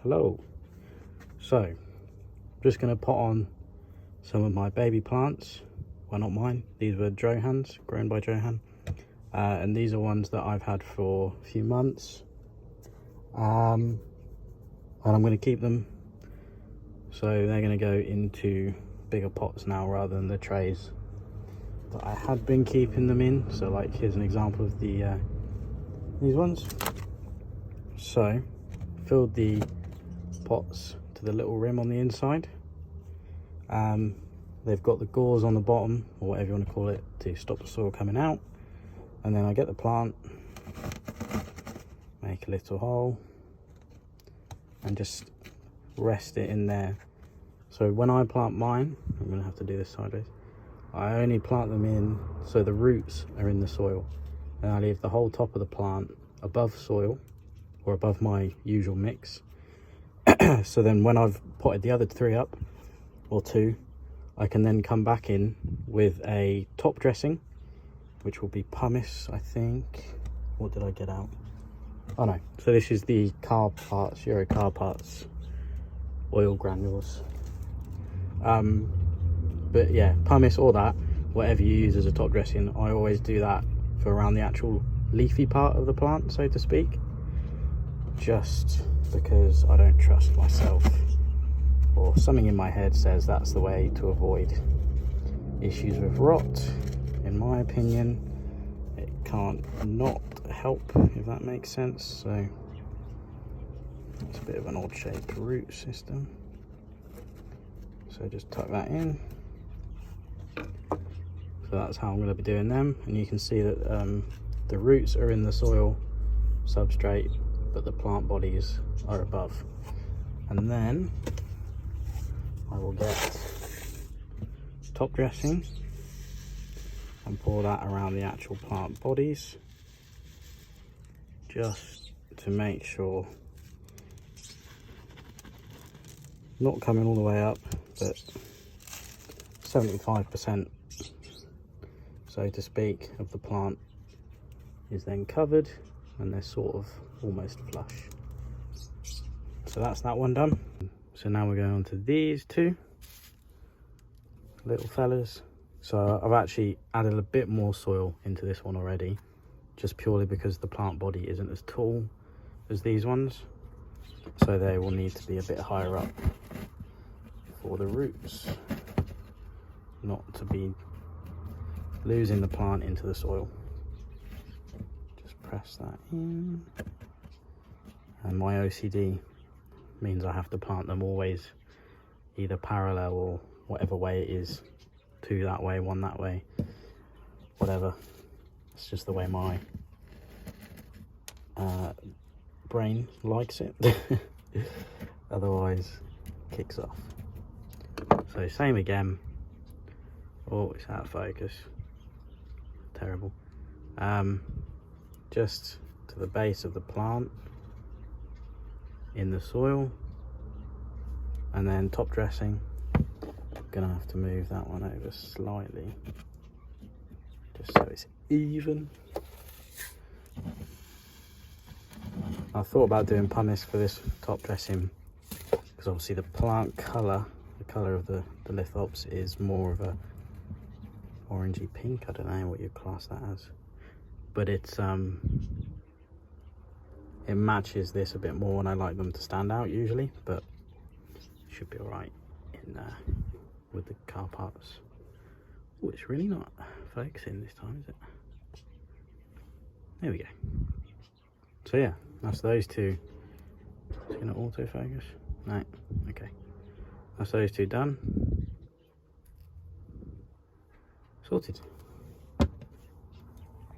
Hello. So just going to put on some of my baby plants. Well, not mine, these were Johann's, grown by Johann, and these are ones that I've had for a few months, and I'm going to keep them, so they're going to go into bigger pots now rather than the trays that I had been keeping them in. So like, here's an example of the these ones. So filled the pots to the little rim on the inside. They've got the gauze on the bottom, or whatever you want to call it, to stop the soil coming out. And then I get the plant, make a little hole, and just rest it in there. So when I plant mine, I'm going to have to do this sideways, I only plant them in so the roots are in the soil, and I leave the whole top of the plant above soil, or above my usual mix. So then when I've potted the other 3 up, or 2, I can then come back in with a top dressing, which will be pumice, I think. What did I get out? Oh no, so this is the carb parts, Euro carb parts oil granules. But yeah, pumice or that, whatever you use as a top dressing, I always do that for around the actual leafy part of the plant, so to speak, just because I don't trust myself, or something in my head says that's the way to avoid issues with rot. In my opinion, it can't not help, if that makes sense. So it's a bit of an odd shaped root system, so just tuck that in. So that's how I'm going to be doing them, and you can see that the roots are in the soil substrate, but the plant bodies are above. And then I will get top dressing and pour that around the actual plant bodies, just to make sure, not coming all the way up, but 75%, so to speak, of the plant is then covered, and they're sort of almost flush. So that's that one done. So now we're going on to these 2 little fellas. So I've actually added a bit more soil into this one already, just purely because the plant body isn't as tall as these ones, so they will need to be a bit higher up for the roots not to be losing the plant into the soil. Just press that in, and my OCD means I have to plant them always either parallel, or whatever way it is, 2 that way, 1 that way, whatever. It's just the way my brain likes it. Otherwise kicks off. So same again. Oh, it's out of focus, terrible. Just to the base of the plant in the soil, and then top dressing. Gonna have to move that one over slightly just so it's even. I thought about doing pumice for this top dressing because obviously the plant colour, the colour of the Lithops is more of a orangey pink. I don't know what you class that as, but it's it matches this a bit more, and I like them to stand out usually, but it should be alright in with the car parts. Oh, it's really not focusing this time, is it? There we go. So yeah, that's those 2. It's going to autofocus? No, okay. That's those 2 done. Sorted.